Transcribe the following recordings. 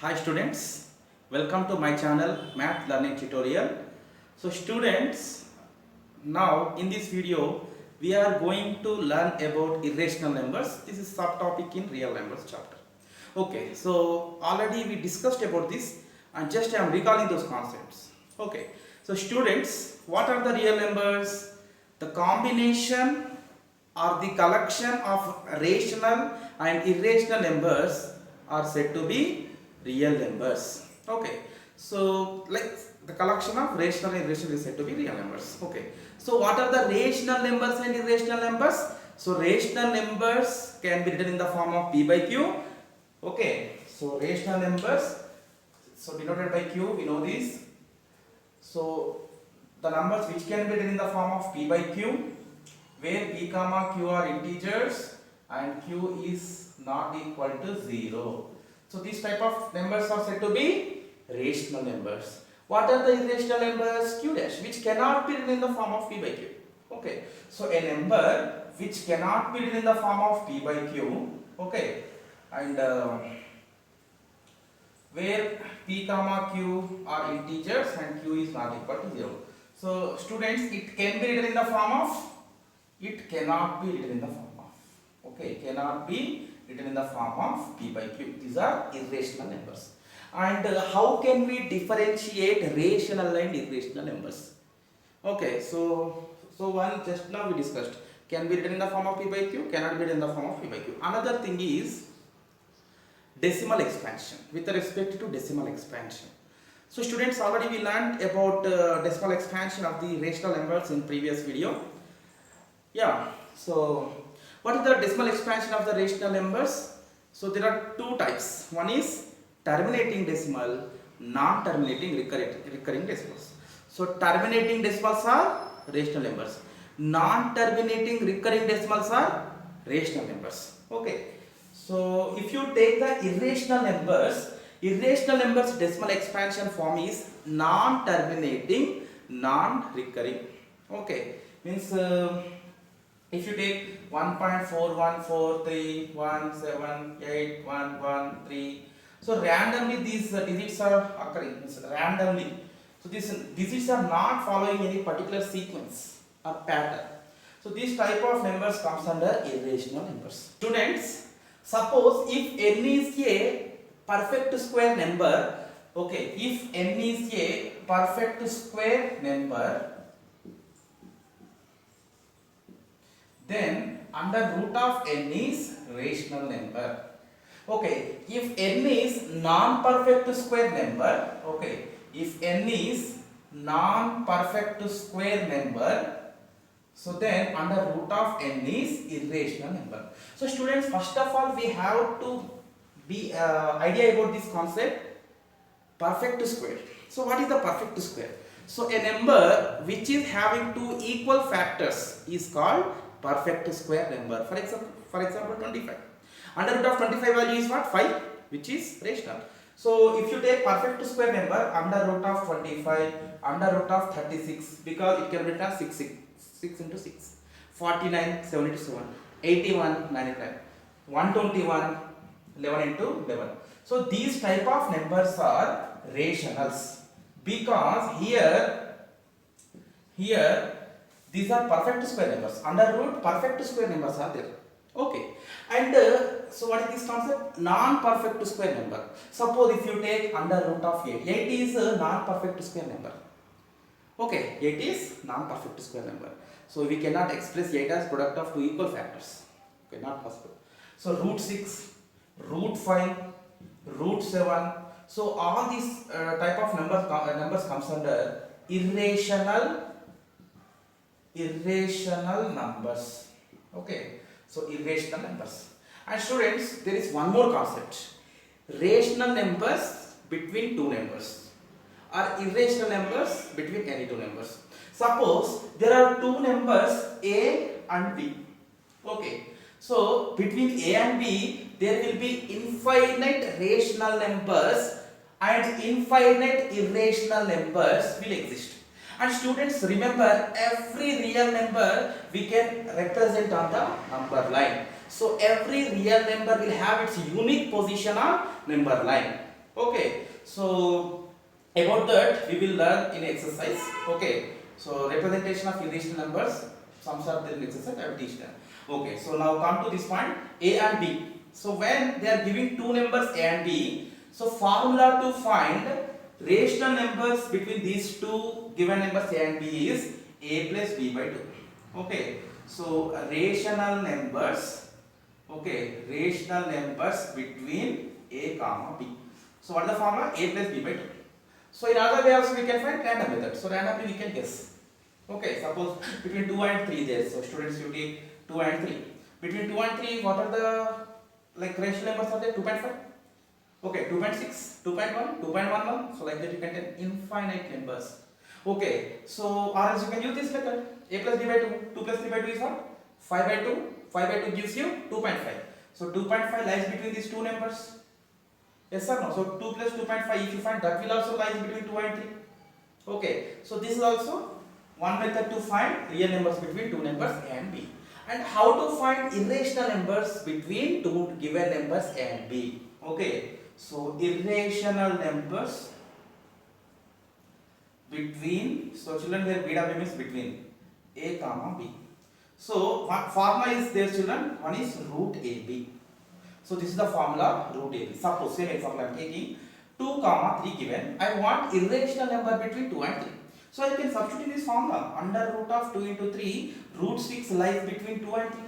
Hi students, welcome to my channel Math Learning Tutorial. So students, now in this video we are going to learn about irrational numbers. This is subtopic in real numbers chapter. Okay, so already we discussed about this and just I am recalling those concepts. Okay, so students, what are the real numbers? The combination or the collection of rational and irrational numbers are said to be real numbers. Okay, so like the collection of rational and irrational is said to be real numbers. Okay, so what are the rational numbers and irrational numbers? So rational numbers can be written in the form of p by q. Okay, so rational numbers, so denoted by q, we know this. So the numbers which can be written in the form of p by q, where p comma q are integers and q is not equal to 0. So these type of numbers are said to be rational numbers. What are the irrational numbers? Q dash, which cannot be written in the form of p by q. Okay, so a number which cannot be written in the form of p by q. Okay, and where p comma q are integers and q is not equal to 0. So students, it can be written in the form of, it cannot be written in the form of, okay, cannot be written in the form of p by q. These are irrational numbers. And how can we differentiate rational and irrational numbers? Okay, so one just now we discussed, can be written in the form of p by q, cannot be written in the form of p by q. Another thing is decimal expansion, with respect to decimal expansion. So students, already we learned about decimal expansion of the rational numbers in previous video. Yeah, so what is the decimal expansion of the rational numbers? So there are two types. One is terminating decimal, non-terminating recurring decimals. So terminating decimals are rational numbers. Non-terminating recurring decimals are rational numbers. Okay. So if you take the irrational numbers decimal expansion form is non-terminating, non-recurring. Okay, means if you take 1.4143178113, so randomly these digits are occurring, randomly. So these digits are not following any particular sequence or pattern. So this type of numbers comes under irrational numbers. Students, suppose if n is a perfect square number, okay, if n is a perfect square number, then under root of n is rational number. Okay, if n is non-perfect square number, okay, if n is non-perfect square number, so then under root of n is irrational number. So students, first of all we have to be idea about this concept, perfect square. So what is the perfect square? So a number which is having two equal factors is called perfect square number. For example 25. Under root of 25 value is what? 5, which is rational. So if you take perfect square number under root of 25, under root of 36, because it can be written 6 into 6, 49, 77, 81, 99, 121, 11 into 11. So these type of numbers are rationals, because here these are perfect square numbers. Under root perfect square numbers are there. Okay, and so what is this concept? Non-perfect square number. Suppose if you take under root of 8, 8 is a non-perfect square number. Okay, 8 is non-perfect square number. So we cannot express 8 as product of two equal factors. Okay, not possible. So root 6, root 5, root 7. So all these type of numbers comes under irrational numbers. Okay, so irrational numbers. And students, there is one more concept, rational numbers between two numbers or irrational numbers between any two numbers. Suppose there are two numbers a and b. Okay, so between a and b there will be infinite rational numbers and infinite irrational numbers will exist. And students, remember, every real number we can represent on the number line. So every real number will have its unique position on number line. Okay, so about that we will learn in exercise. Okay, so representation of irrational numbers, some are there in exercise, I will teach them. Okay, so now come to this point, a and b. So when they are giving two numbers a and b, so formula to find rational numbers between these two given numbers a and b is a plus b by 2. Okay, so rational numbers, okay, rational numbers between a comma b. So what is the formula? A plus b by 2. So in other way also we can find random method. So randomly we can guess. Okay, suppose between 2 and 3 there. So students you take 2 and 3. Between 2 and 3 what are the like rational numbers are there? 2.5. Okay, 2.6, 2.1, 2.11. So like that you can take infinite numbers. Okay, so or else you can use this method. A plus b by 2. 2 plus 3 by 2 is what? 5 by 2. 5 by 2 gives you 2.5. So 2.5 lies between these two numbers. Yes or no? So 2 plus 2.5, if you find that will also lies between 2 and 3. Okay, so this is also one method to find real numbers between two numbers a and b. And how to find irrational numbers between two given numbers a and b. Okay, so irrational numbers between, so children here BW means between a comma b. So what formula is there children? One is root ab. So this is the formula root ab. Suppose same example I am taking 2 comma 3 given. I want irrational number between 2 and 3. So I can substitute this formula. Under root of 2 into 3, root 6 lies between 2 and 3.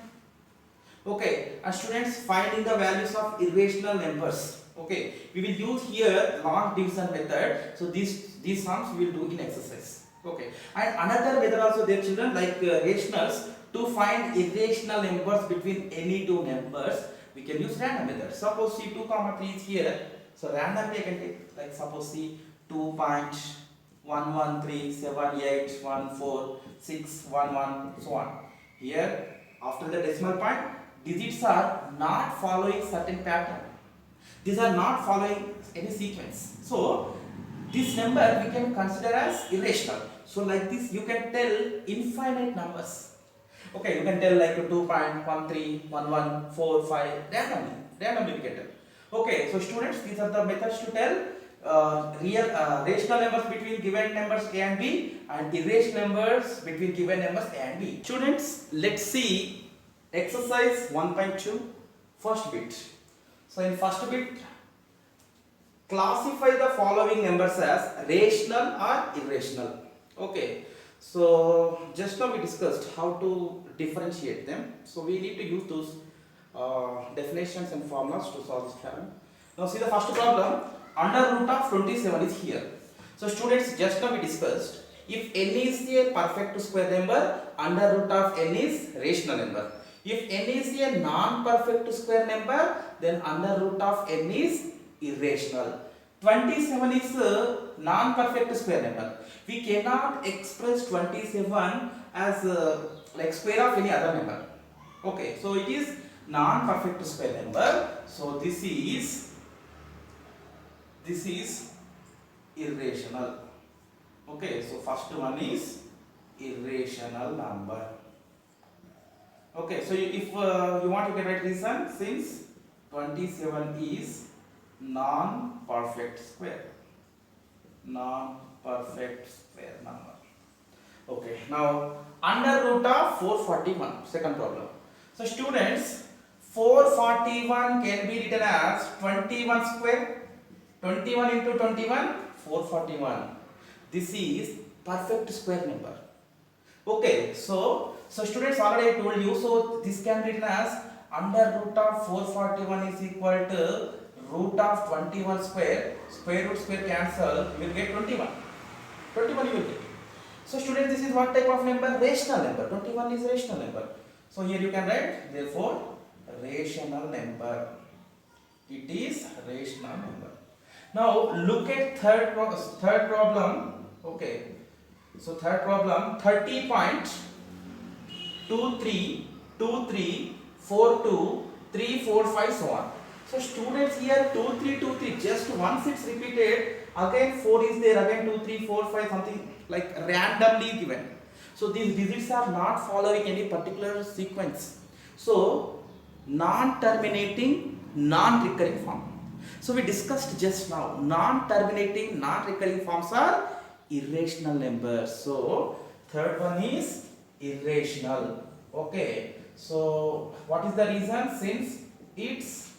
Okay, and students finding the values of irrational numbers. Okay, we will use here long division method. So these sums we will do in exercise. Okay, and another method also there children, like rationals. To find irrational numbers between any two numbers, we can use random method. Suppose see 2 comma 3 is here. So randomly I can take, like suppose see 2.11378146111 so on. Here after the decimal point, digits are not following certain pattern. These are not following any sequence. So this number we can consider as irrational. So like this you can tell infinite numbers. Okay, you can tell like 2.131145 randomly we can tell. Okay, so students, these are the methods to tell rational numbers between given numbers a and b, and irrational numbers between given numbers a and b. Students, let's see exercise 1.2 first bit. So in first bit, classify the following numbers as rational or irrational. Okay, so just now we discussed how to differentiate them. So we need to use those definitions and formulas to solve this problem. Now see the first problem. Under root of 27 is here. So students, just now we discussed, if n is a perfect square number, under root of n is rational number. If n is a non-perfect square number, then under root of n is irrational. 27 is a non-perfect square number. We cannot express 27 as like square of any other number. Okay, so it is non-perfect square number. So this is irrational. Okay, so first one is irrational number. Okay, so if you want to get a reason, since 27 is non-perfect square number. Okay, now under root of 441, second problem. So students, 441 can be written as 21 square. 21 into 21, 441. This is perfect square number. Okay, so students, already I told you, so this can be written as under root of 441 is equal to root of 21 square. Square root square cancel, you will get 21. 21 you will get. So students, this is what type of number? Rational number. 21 is rational number. So here you can write, therefore, rational number. It is rational number. Now look at third problem. Okay, so third problem, 30.232342 so on. So students, here 2323 just once it's repeated, again 4 is there, again 2 3 4 5 something like randomly given. So these digits are not following any particular sequence. So non-terminating, non-recurring form. So we discussed just now, non-terminating, non-recurring forms are irrational numbers. So third one is irrational. Okay. So what is the reason? Since it's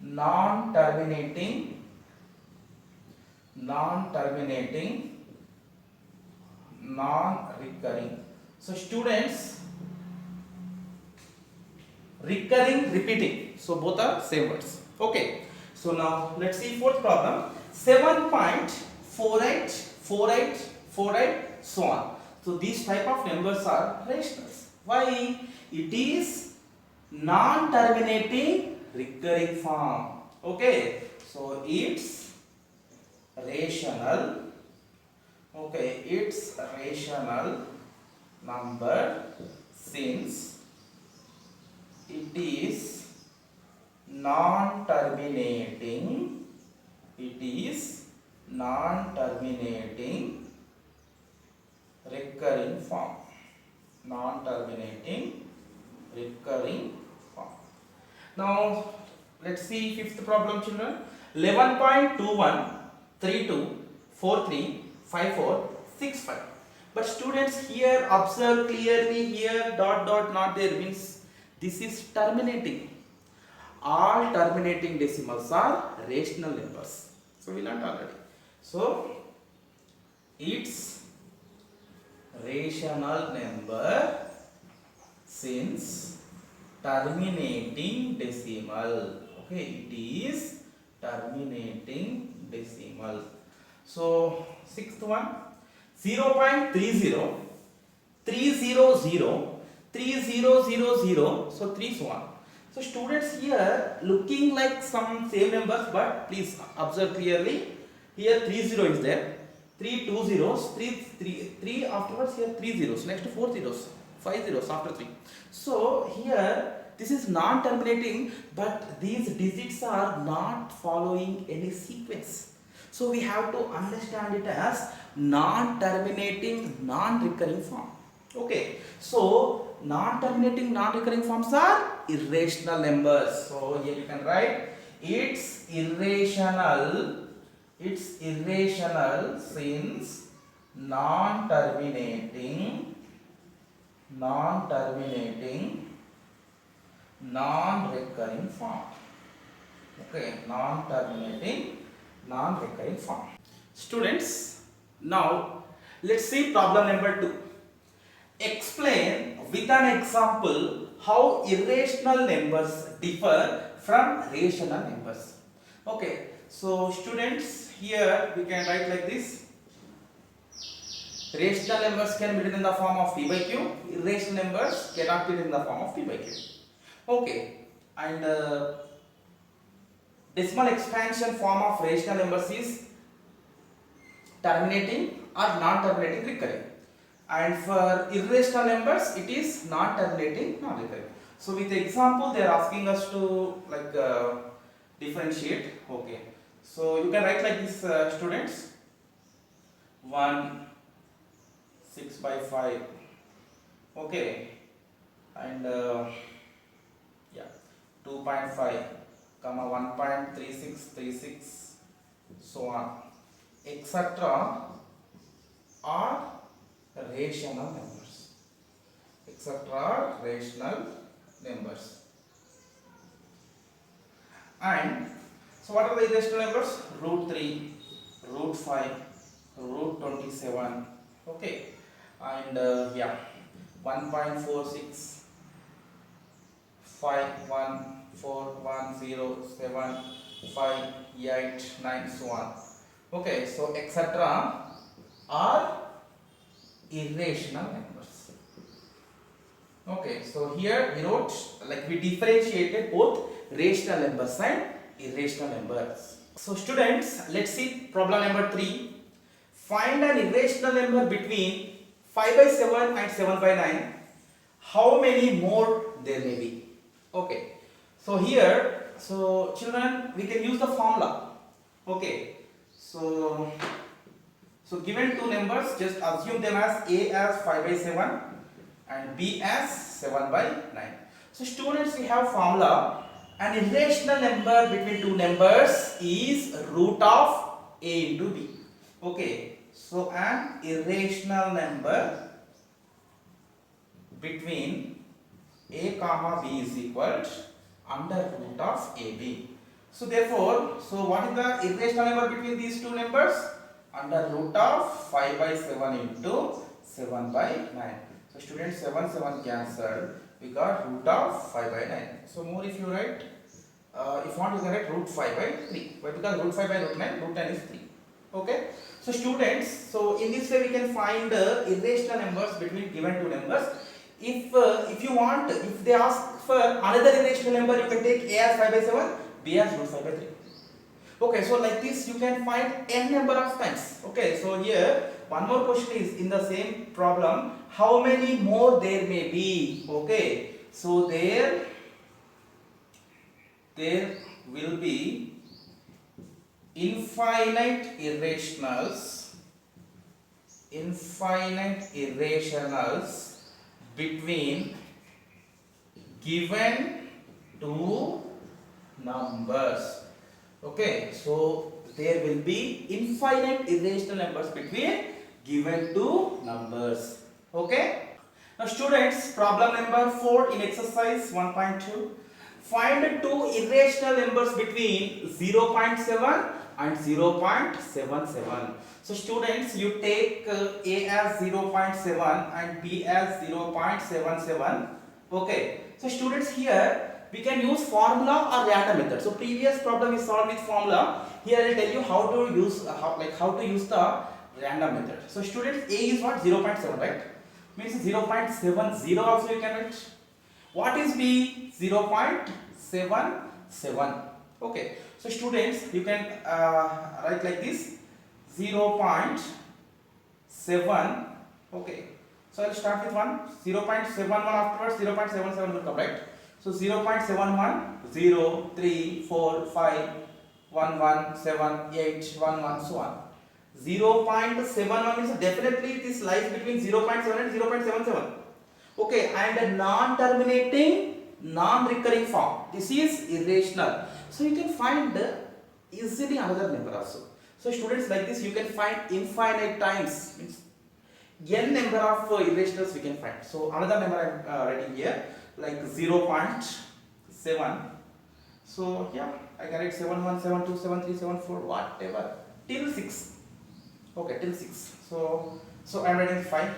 non-terminating, non-recurring. So students, recurring, repeating. So both are same words. Okay. So now let's see fourth problem. 7.48, 48, 48, so on. So these type of numbers are rationals. Why? It is non-terminating recurring form. Okay. So it's rational. Okay, it's a rational number since it is non-terminating, recurring form, recurring form. Now let's see fifth problem, children. 11.21, 32, 43, 54, 65. But students, here observe clearly, here dot dot not there means this is terminating. All terminating decimals are rational numbers. So we learned already. So it's rational number since terminating decimal. Okay, it is terminating decimal. So sixth one, 0.30, 300, 3000, so 3 so on. So students, here looking like some same numbers, but please observe clearly. Here 30 is there, 3 2 zeros, 3 afterwards, here 3 zeros, next 4 zeros, 5 zeros after 3. So here this is non-terminating, but these digits are not following any sequence. So we have to understand it as non-terminating, non-recurring form. Okay. So non-terminating, non-recurring forms are irrational numbers. So here you can write it's irrational. It's irrational since non-terminating, non-recurring form. Okay, non-terminating, non-recurring form. Students, now let's see problem number 2. Explain with an example how irrational numbers differ from rational numbers. Okay, so students, here we can write like this. Rational numbers can be written in the form of p by q. Irrational numbers cannot be written in the form of p by q. Okay, and decimal expansion form of rational numbers is terminating or non-terminating recurring, and for irrational numbers it is non-terminating, non-recurring. So with example they are asking us to like differentiate. Okay, so you can write like this, students. 1 6 by 5. Okay, and yeah, 2.5 comma 1.3636, so on, etc. are rational numbers, etc. rational numbers. And so what are the irrational numbers? Root 3, root 5, root 27. Okay, and yeah, 1.46, 5141075 8 9, so on. Okay, so etc. are irrational numbers. Okay, so here we wrote, like we differentiated both rational numbers and irrational numbers. So students, let's see problem number 3. Find an irrational number between 5 by 7 and 7 by 9. How many more there may be? Okay, so here, so children, we can use the formula. Okay, so given two numbers, just assume them as A as 5 by 7 and B as 7 by 9. So students, we have formula An irrational number between two numbers is root of a into b. Okay, so an irrational number between a comma b is equal to under root of ab. So therefore, so what is the irrational number between these two numbers? Under root of 5 by 7 into 7 by 9. So students, 7 7 cancelled. We got root of 5 by 9. So more if you write, if you want you can write root 5 by 3. Why? Because root 5 by root 9 is 3. Okay. So students, so in this way we can find irrational numbers between given two numbers. If you want, if they ask for another irrational number, you can take a as 5 by 7, b as root 5 by 3. Okay, so like this you can find n number of times. Okay, so here one more question is in the same problem, how many more there may be? Okay, so there will be infinite irrationals between given two numbers. Okay, so there will be infinite irrational numbers between given two numbers. Okay, now students, problem number 4 in exercise 1.2. Find two irrational numbers between 0.7 and 0.77. So students, you take a as 0.7 and b as 0.77. Okay, so students, here we can use formula or random method. So previous problem is solved with formula. Here I will tell you how to use how to use the random method. So students, a is what? 0.7, right? Means 0.70 also you can write. What is b? 0.77. Okay, so students, you can write like this, 0.7. Okay, so I will start with 0.71 afterwards 0.77 will come, right? So 0.71, 0, 3, 4, 5, 1, 1, 7, 8, 1, 1, so on. 0.71 means definitely it is lies between 0.7 and 0.77. Okay, and a non-terminating, non-recurring form. This is irrational. So you can find easily another number also. So students, like this you can find infinite times. Means n number of irrationals we can find. So another number I am writing here, like 0.7. So yeah, I can write 71, 72, 73, 74, whatever, till 6. Okay, till 6. So I am writing 5,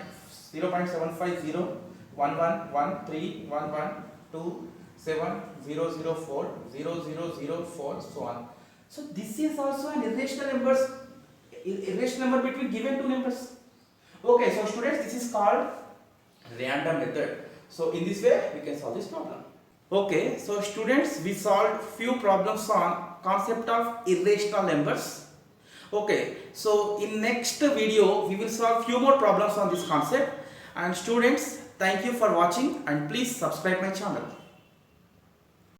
0.750, 1, 1, 1, 3, 1, 1, 2, 7, 0, 0, 4, 0, 0, 0, 4, so on. So this is also an irrational number between given two numbers. Okay, so students, this is called random method. So in this way we can solve this problem. Okay, so students, we solved few problems on concept of irrational numbers. Okay, so in next video we will solve few more problems on this concept. And students, thank you for watching and please subscribe my channel.